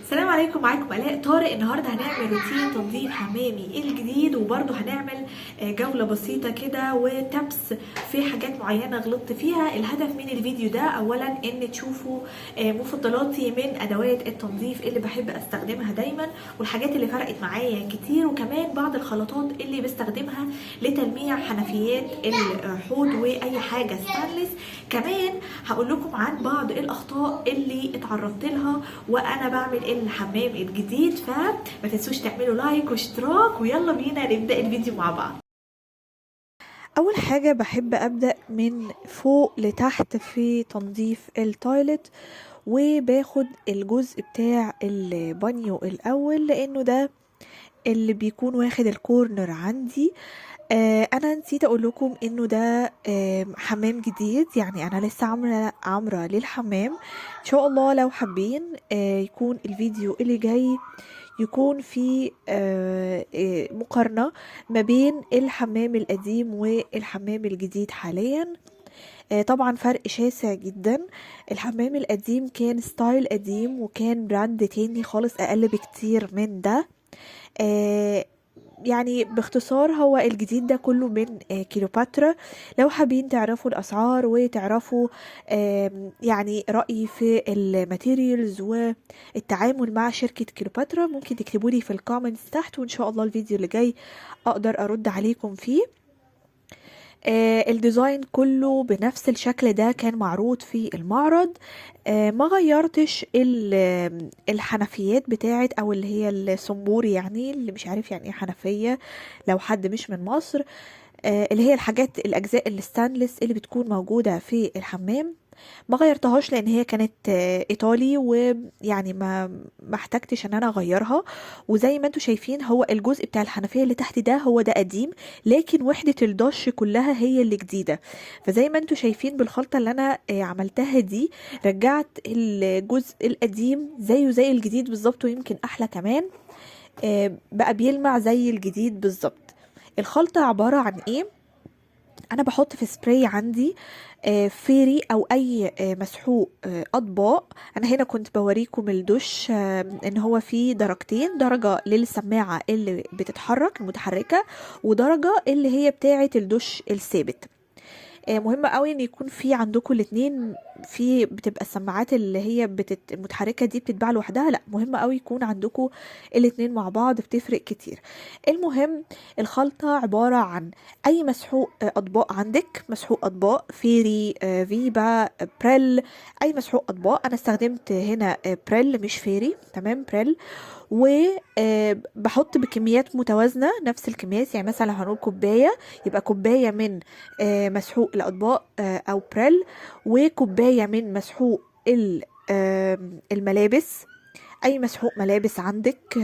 السلام عليكم، معاكم آلاء طارق. النهارده هنعمل روتين تنظيف حمامي الجديد، وبرده هنعمل جولة بسيطة كده وتبس في حاجات معينة غلطت فيها. الهدف من الفيديو ده اولا ان تشوفوا مفضلاتي من ادوات التنظيف اللي بحب استخدمها دايما، والحاجات اللي فرقت معايا كتير، وكمان بعض الخلطات اللي بستخدمها لتلميع حنفيات الحوض واي حاجة ستانلس. كمان هقول لكم عن بعض الاخطاء اللي اتعرضت لها وانا بعمل الحمام الجديد، فما تنسوش تعملوا لايك واشتراك، ويلا بينا نبدأ الفيديو مع بعض. اول حاجة بحب ابدأ من فوق لتحت في تنظيف التويلت، وباخد الجزء بتاع البانيو الاول لانه ده اللي بيكون واخد الكورنر عندي. انا نسيت اقول لكم انه ده حمام جديد، يعني انا لسه عامره للحمام. ان شاء الله لو حابين يكون الفيديو اللي جاي يكون في مقارنة ما بين الحمام القديم والحمام الجديد حاليا. طبعا فرق شاسع جدا. الحمام القديم كان ستايل قديم وكان براند تاني خالص اقل بكتير من ده. يعني باختصار هو الجديد ده كله من كيلوباترا. لو حابين تعرفوا الأسعار وتعرفوا يعني رأيي في الماتيريالز والتعامل مع شركة كيلوباترا، ممكن تكتبوا لي في الكومنتس تحت، وإن شاء الله الفيديو اللي جاي أقدر أرد عليكم فيه. الديزاين كله بنفس الشكل ده كان معروض في المعرض. ما غيرتش الحنفيات بتاعت او اللي هي الصنبور، يعني اللي مش عارف يعني ايه حنفية لو حد مش من مصر. اللي هي الحاجات الاجزاء الستانلس اللي بتكون موجودة في الحمام، ما غيرتهاش لان هي كانت ايطالي، ويعني ما احتجتش ان انا اغيرها. وزي ما انتم شايفين هو الجزء بتاع الحنفيه اللي تحت ده هو ده قديم، لكن وحده الدش كلها هي اللي جديده. فزي ما انتم شايفين بالخلطه اللي انا عملتها دي، رجعت الجزء القديم زيه زي الجديد بالظبط، ويمكن احلى كمان. بقى بيلمع زي الجديد بالظبط. الخلطه عباره عن ايه؟ انا بحط في سبراي عندي فيري او اي مسحوق اطباق. انا هنا كنت بوريكم الدش ان هو فيه درجتين، درجة للسماعة اللي بتتحرك المتحركة، ودرجة اللي هي بتاعة الدش الثابت. مهم قوي ان يكون في عندكم الاتنين. في بتبقى السماعات اللي هي المتحركه دي بتتباع لوحدها، لا مهم قوي يكون عندكم الاتنين مع بعض، بتفرق كتير. المهم الخلطه عباره عن اي مسحوق اطباق عندك، مسحوق اطباق فيري، فيبا، بريل، اي مسحوق اطباق. انا استخدمت هنا بريل مش فيري، تمام، بريل. وبحط بكميات متوازنة نفس الكميات، يعني مثلا لو هنقول كوباية يبقى كوباية من مسحوق الأطباق أو بريل، وكوباية من مسحوق الملابس. أي مسحوق ملابس عندك،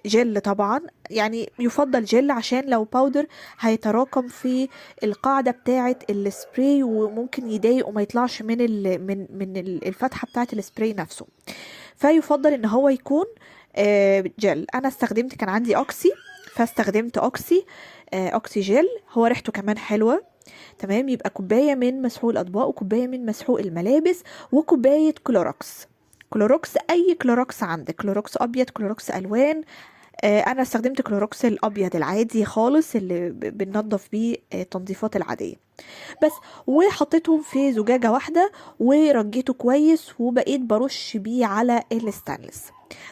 جل طبعا، يعني يفضل جل عشان لو باودر هيتراكم في القاعدة بتاعة السبراي وممكن يضايق وما يطلعش من الفتحة بتاعة السبراي نفسه. فيفضل ان هو يكون جل. انا استخدمت، كان عندي اوكسي فاستخدمت اوكسي جل، هو ريحته كمان حلوة. تمام، يبقى كوباية من مسحوق الاطباق، وكوباية من مسحوق الملابس، وكوباية كلوروكس. كلوروكس، اي كلوروكس عندك، كلوروكس ابيض، كلوروكس الوان. انا استخدمت كلوروكس الابيض العادي خالص اللي بننضف بيه التنظيفات العاديه بس. وحطيتهم في زجاجه واحده ورجيته كويس، وبقيت برش بيه على الستانلس.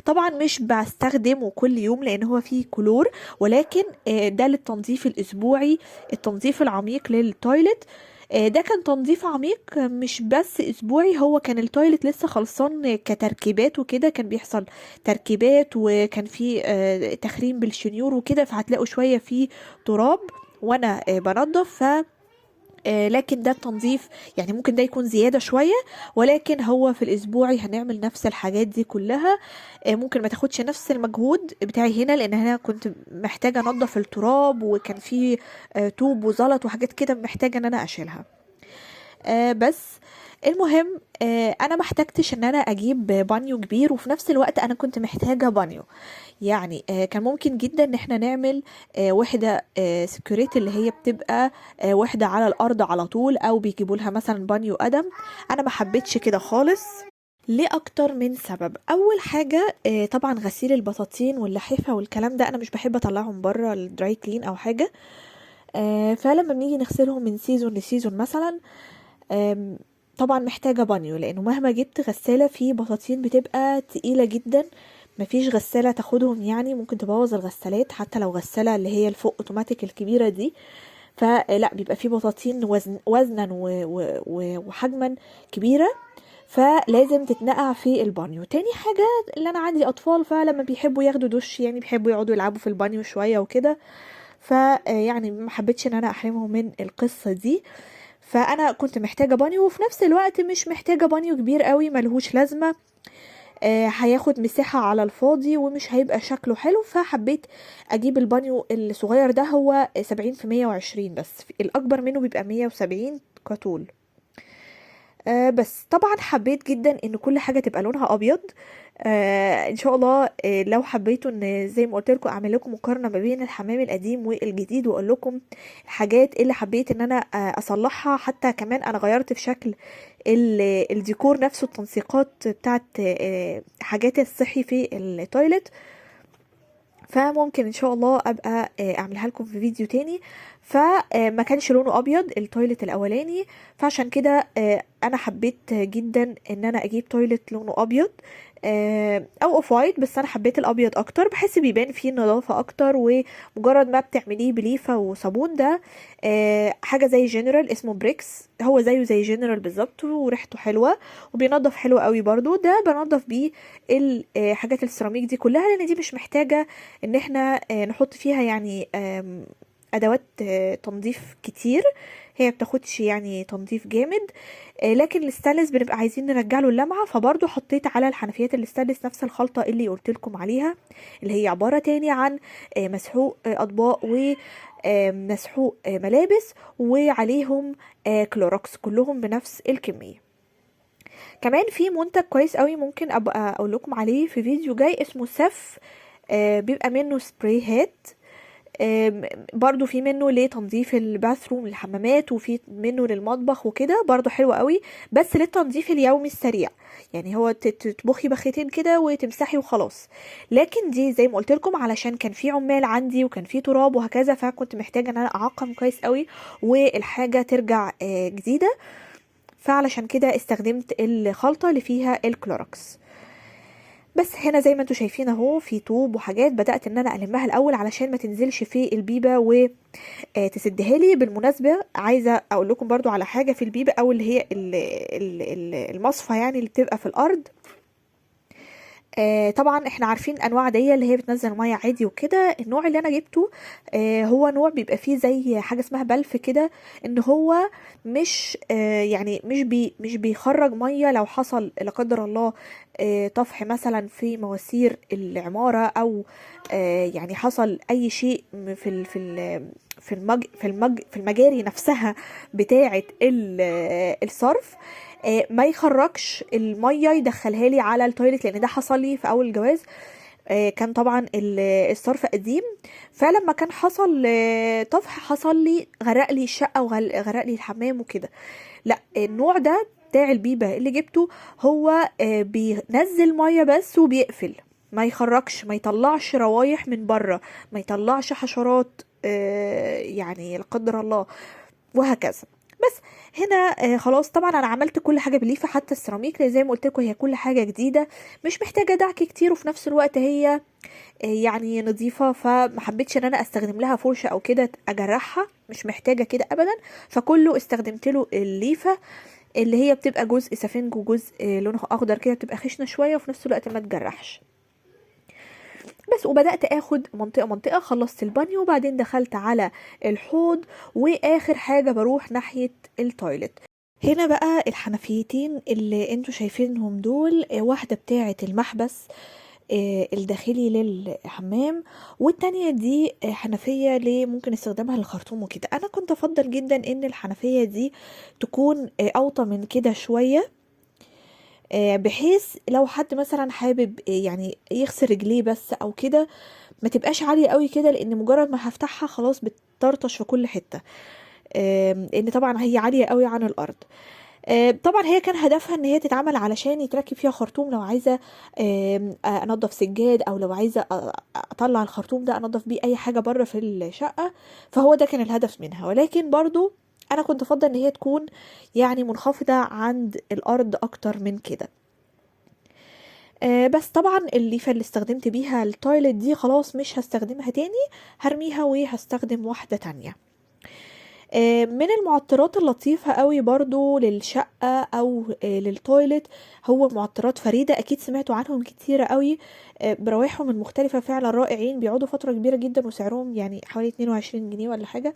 طبعا مش بستخدمه كل يوم لان هو فيه كلور، ولكن ده للتنظيف الاسبوعي، التنظيف العميق للتويلت. ده كان تنظيف عميق مش بس اسبوعي، هو كان التويلت لسه خلصان كتركيبات وكده، كان بيحصل تركيبات وكان في تخريم بالشنيور وكده، فهتلاقوا شوية فيه تراب وانا بنظف. لكن ده التنظيف يعني ممكن ده يكون زيادة شوية، ولكن هو في الأسبوعي هنعمل نفس الحاجات دي كلها. ممكن ما تاخدش نفس المجهود بتاعي هنا، لأن هنا كنت محتاجة أنظف التراب، وكان فيه طوب وزلط وحاجات كده محتاجة أن أنا أشيلها. بس المهم انا ما احتجتش ان انا اجيب بانيو كبير، وفي نفس الوقت انا كنت محتاجه بانيو. يعني كان ممكن جدا ان احنا نعمل وحده سكيوريتي اللي هي بتبقى وحده على الارض على طول، او بيجيبوا لها مثلا بانيو قدم. انا ما حبيتش كده خالص. ليه اكتر من سبب. اول حاجه طبعا غسيل البطاطين واللحافه والكلام ده انا مش بحب اطلعهم بره الدراي كلين او حاجه. فلما بنيجي نغسلهم من سيزون لسيزون مثلا، طبعا محتاجه بانيو، لانه مهما جبت غساله في بطاطين بتبقى تقيله جدا، مفيش غساله تاخدهم، يعني ممكن تبوظ الغسالات حتى لو غساله اللي هي الفوق اوتوماتيك الكبيره دي. فلا بيبقى في بطاطين وزنا وحجما كبيره، فلازم تتنقع في البانيو. تاني حاجة، اللي انا عندي اطفال، فلما بيحبوا ياخدوا دش يعني بيحبوا يقعدوا يلعبوا في البانيو شوية وكده، يعني ما حبيتش ان انا احرمهم من القصة دي. فانا كنت محتاجة بانيو، وفي نفس الوقت مش محتاجة بانيو كبير قوي ملهوش لازمة، هياخد مساحة على الفاضي ومش هيبقى شكله حلو. فحبيت اجيب البانيو الصغير ده، هو 70 في 120 بس، الاكبر منه بيبقى 170 كطول. بس طبعا حبيت جدا ان كل حاجه تبقى لونها ابيض. ان شاء الله لو حبيتوا ان زي ما قلت لكم اعمل لكم مقارنه ما بين الحمام القديم والجديد، واقول لكم الحاجات اللي حبيت ان انا اصلحها. حتى كمان انا غيرت في شكل الديكور نفسه، التنسيقات بتاعت حاجات الصحي في التويلت. فممكن ان شاء الله ابقى اعملها لكم في فيديو تاني. فما كانش لونه ابيض التويلت الاولاني، فعشان كده انا حبيت جدا ان انا اجيب تويلت لونه ابيض او اوف وايت، بس انا حبيت الابيض اكتر، بحس بيبان فيه النظافه اكتر. ومجرد ما بتعمليه بليفه وصابون، ده حاجه زي جنرال اسمه بريكس، هو زيه زي جنرال بالظبط، وريحته حلوه وبينضف حلو قوي برضو. ده بنضف بيه الحاجات السيراميك دي كلها، لان دي مش محتاجه ان احنا نحط فيها يعني ادوات تنظيف كتير، هي بتاخدش يعني تنظيف جامد. لكن الستانلس بنبقى عايزين نرجع له اللمعه، فبرضو حطيت على الحنفيات الستانلس نفس الخلطه اللي قلت لكم عليها، اللي هي عباره تاني عن مسحوق اطباق ومسحوق ملابس، وعليهم كلوروكس، كلهم بنفس الكميه. كمان في منتج كويس قوي ممكن ابقى اقول لكم عليه في فيديو جاي، اسمه سف. بيبقى منه سبرايهات، برضو في منه لتنظيف الباثروم الحمامات، وفي منه للمطبخ وكده، برضو حلو قوي، بس للتنظيف اليومي السريع. يعني هو تطبخي بخيتين كده وتمسحي وخلاص. لكن دي زي ما قلت لكم علشان كان في عمال عندي وكان في تراب وهكذا، فكنت محتاجه ان انا اعقم كويس قوي والحاجه ترجع جديده. فعلشان كده استخدمت الخلطه اللي فيها الكلوروكس. بس هنا زي ما انتوا شايفين اهو في طوب وحاجات، بدأت ان انا المها الاول علشان ما تنزلش في البيبة وتسدها لي. بالمناسبة عايزة اقول لكم برضو على حاجة في البيبة، او اللي هي المصفى يعني اللي بتبقى في الارض. طبعا احنا عارفين انواع دي اللي هي بتنزل ميه عادي وكده. النوع اللي انا جبته هو نوع بيبقى فيه زي حاجه اسمها بلف كده، ان هو مش يعني مش بيخرج ميه لو حصل لا قدر الله طفح مثلا في مواسير العماره، او يعني حصل اي شيء في المجاري نفسها بتاعه الصرف، ما يخرجش الميه يدخلها لي على التويلت، لان ده حصل لي في اول جواز. كان طبعا الصرف قديم، فلما كان حصل طفح، حصل لي غرق لي الشقه وغرق لي الحمام وكده. لا، النوع ده بتاع البيبه اللي جبته هو بينزل ميه بس وبيقفل، ما يخرجش، ما يطلعش روايح من بره، ما يطلعش حشرات يعني لا قدر الله، وهكذا. بس هنا خلاص طبعا انا عملت كل حاجه بليفه، حتى السيراميك زي ما قلت لكم هي كل حاجه جديده، مش محتاجه دعك كتير، وفي نفس الوقت هي يعني نظيفه، فما حبيتش ان انا استخدم لها فرشه او كده اجرحها، مش محتاجه كده ابدا. فكله استخدمت له الليفه اللي هي بتبقى جزء سفنج وجزء لونه اخضر كده، بتبقى خشنه شويه وفي نفس الوقت ما تجرحش. بس وبدأت اخد منطقة منطقة، خلصت البانيو وبعدين دخلت على الحوض، واخر حاجة بروح ناحية التويلت. هنا بقى الحنفيتين اللي انتوا شايفينهم دول، واحدة بتاعة المحبس الداخلي للحمام، والتانية دي حنفية اللي ممكن استخدامها للخرطوم وكده. انا كنت افضل جدا ان الحنفية دي تكون اوطى من كده شوية، بحيث لو حد مثلا حابب يعني يغسل رجليه بس او كده، ما تبقاش عالية قوي كده، لان مجرد ما هفتحها خلاص بتطرطش في كل حتة، ان طبعا هي عالية قوي عن الارض. طبعا هي كان هدفها ان هي تتعمل علشان يتركب فيها خرطوم لو عايزه انضف سجاد، او لو عايزه اطلع الخرطوم ده انضف بيه اي حاجه بره في الشقه. فهو ده كان الهدف منها، ولكن برضو انا كنت افضل ان هي تكون يعني منخفضه عند الارض اكتر من كده. بس طبعا الليفه اللي استخدمت بيها التويلت دي خلاص مش هستخدمها تاني، هرميها وهستخدم واحده تانية. من المعطرات اللطيفة قوي برضو للشقة او للتويلت هو معطرات فريدة، اكيد سمعتوا عنهم كتير قوي. بروايحهم المختلفة فعلا رائعين، بيقعدوا فترة كبيرة جدا وسعرهم يعني حوالي 22 جنيه ولا حاجة،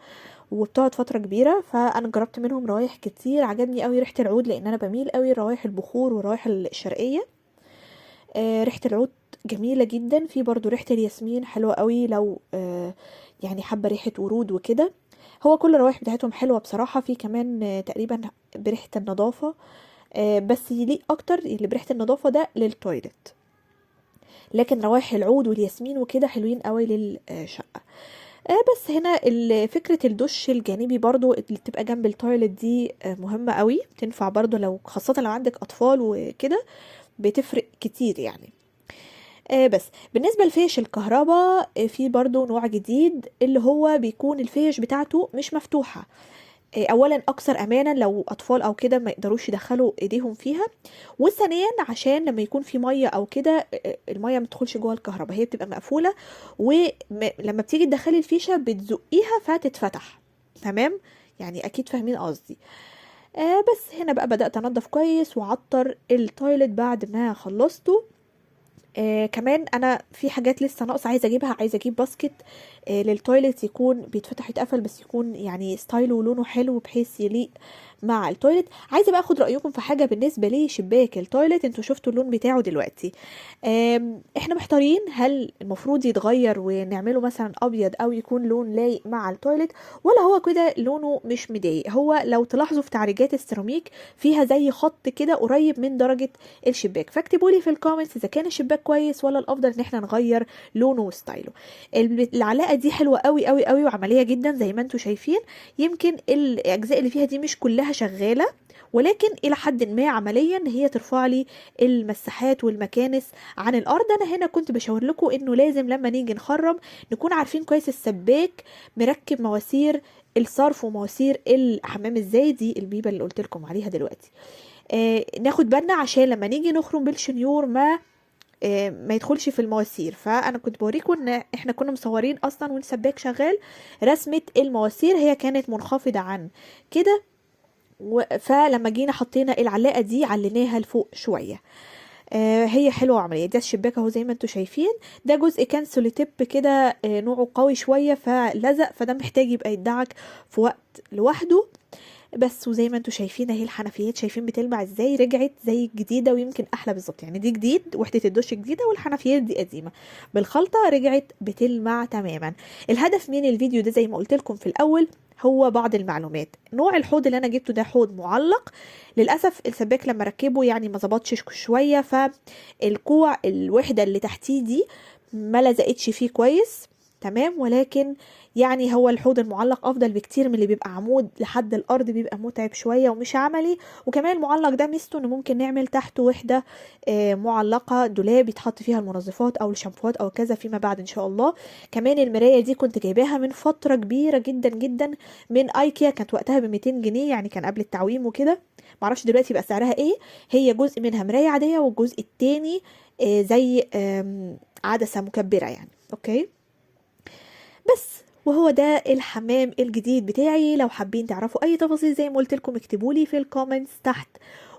وبتقعد فترة كبيرة. فانا جربت منهم روايح كتير، عجبني قوي ريحة العود لان انا بميل قوي روايح البخور والروايح الشرقية. ريحة العود جميلة جدا، في برضو ريحة الياسمين حلوة قوي لو يعني حابة ريحة ورود وكده. هو كل الروائح بتاعتهم حلوة بصراحة. في كمان تقريبا بريحة النظافة، بس يليق اكتر اللي بريحة النظافة ده للتويلت، لكن روائح العود والياسمين وكده حلوين قوي للشقة. بس هنا فكرة الدش الجانبي برضو اللي بتبقى جنب التويلت دي مهمة قوي، تنفع برضو لو خاصة لو عندك اطفال وكده، بتفرق كتير يعني. بس بالنسبة لفيش الكهرباء في برضو نوع جديد اللي هو بيكون الفيش بتاعته مش مفتوحة. اولا اكثر امانا لو اطفال او كده ما يقدروش يدخلوا ايديهم فيها، وثانيا عشان لما يكون في ميه او كده الميه ما تدخلش جوه الكهرباء، هي بتبقى مقفوله، ولما بتيجي تدخلي الفيشه بتزقيها فتتفتح. تمام، يعني اكيد فاهمين قصدي. بس هنا بقى بدأت انضف كويس وعطر التويلت بعد ما خلصته. كمان انا في حاجات لسه ناقصه عايزه اجيبها، عايزه اجيب باسكت للتويلت يكون بيتفتح يتقفل، بس يكون يعني ستايله ولونه حلو بحيث يليق مع التويلت. عايزه بقى اخد رايكم في حاجه بالنسبه لي شباك التويلت. انتوا شفتوا اللون بتاعه دلوقتي، احنا محتارين هل المفروض يتغير ونعمله مثلا ابيض او يكون لون لايق مع التويلت، ولا هو كده لونه مش مضايق. هو لو تلاحظوا في تعريجات السيراميك فيها زي خط كده قريب من درجه الشباك، فاكتبوا لي في الكومنتس اذا كان الشباك كويس ولا الافضل ان احنا نغير لونه وستايله. العلاقه دي حلوه قوي قوي قوي وعمليه جدا زي ما انتم شايفين. يمكن الاجزاء اللي فيها دي مش كلها شغاله، ولكن الى حد ما عمليا هي ترفع لي المساحات والمكانس عن الارض. انا هنا كنت بشاور لكم انه لازم لما نيجي نخرم نكون عارفين كويس السباك مركب مواسير الصرف ومواسير الحمام ازاي، دي البيبه اللي قلت لكم عليها دلوقتي. ناخد بالنا عشان لما نيجي نخرم بالشنيور ما يدخلش في المواسير. فانا كنت بوريكم ان احنا كنا مصورين اصلا والسباك شغال رسمة المواسير هي كانت منخفضة عن كده، فلما جينا حطينا العلاقة دي عليناها لفوق شوية. هي حلوة وعملية. ده الشباك اهو زي ما انتم شايفين، ده جزء كان سوليتيب كده نوعه قوي شوية فلزق، فده محتاج يبقى يدعك في وقت لوحده بس. وزي ما انتم شايفين اهي الحنفيات شايفين بتلمع ازاي، رجعت زي الجديده ويمكن احلى بالظبط. يعني دي جديد وحده الدش جديده والحنفيات دي قديمه، بالخلطه رجعت بتلمع تماما. الهدف من الفيديو ده زي ما قلت لكم في الاول هو بعض المعلومات. نوع الحوض اللي انا جبته ده حوض معلق، للاسف السباك لما ركبه يعني ما ظبطش شويه، فالكوع الوحده اللي تحتيه دي ما لزقتش فيه كويس. تمام، ولكن يعني هو الحوض المعلق افضل بكتير من اللي بيبقى عمود لحد الارض، بيبقى متعب شويه ومش عملي. وكمان المعلق ده ميزته انه ممكن نعمل تحته وحده معلقه دولاب يتحط فيها المنظفات او الشامبوات او كذا فيما بعد ان شاء الله. كمان المرايه دي كنت جايباها من فتره كبيره جدا جدا من ايكيا، كانت وقتها ب 200 جنيه يعني كان قبل التعويم وكده، معرفش دلوقتي بقى سعرها ايه. هي جزء منها مرايه عاديه والجزء التاني زي عدسه مكبره يعني. اوكي، بس وهو ده الحمام الجديد بتاعي. لو حابين تعرفوا اي تفاصيل زي ما قلت لكم اكتبوا لي في الكومنتس تحت،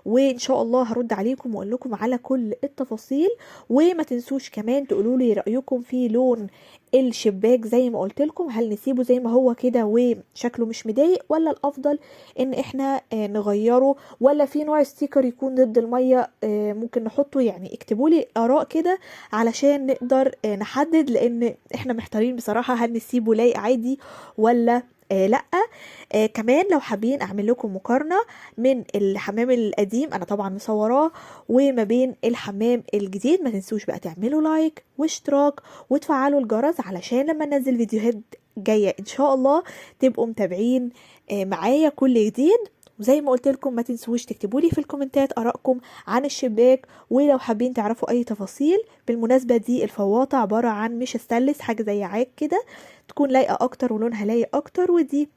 وان شاء الله هرد عليكم واقول لكم على كل التفاصيل. وما تنسوش كمان تقولوا لي رايكم في لون الشباك زي ما قلت لكم، هل نسيبه زي ما هو كده وشكله مش مضايق، ولا الافضل ان احنا نغيره، ولا في نوع ستيكر يكون ضد الميه ممكن نحطه. يعني اكتبوا لي اراء كده علشان نقدر نحدد، لان احنا محتارين بصراحه هل نسيبه لايق عادي ولا لا. كمان لو حابين اعمل لكم مقارنة من الحمام القديم انا طبعا مصوراه وما بين الحمام الجديد، ما تنسوش بقى تعملوا لايك واشتراك وتفعلوا الجرس علشان لما ننزل فيديوهات جاية ان شاء الله تبقوا متابعين معايا كل جديد. وزي ما قلت لكم ما تنسوش تكتبوا لي في الكومنتات ارائكم عن الشباك، ولو حابين تعرفوا اي تفاصيل. بالمناسبة دي الفواطة عبارة عن مش استانلس، حاجة زي عاج كده تكون لايقة اكتر ولونها لايق اكتر. ودي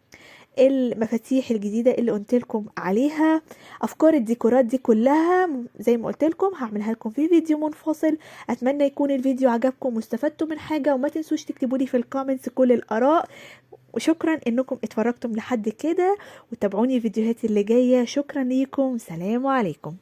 المفاتيح الجديدة اللي قلت لكم عليها. افكار الديكورات دي كلها زي ما قلت لكم هعملها لكم في فيديو منفصل. اتمنى يكون الفيديو عجبكم واستفدتوا من حاجة، وما تنسوش تكتبوا لي في الكومنتس كل الاراء. وشكرا انكم اتفرجتم لحد كده، وتابعوني الفيديوهات اللي جاية. شكرا ليكم، سلام عليكم.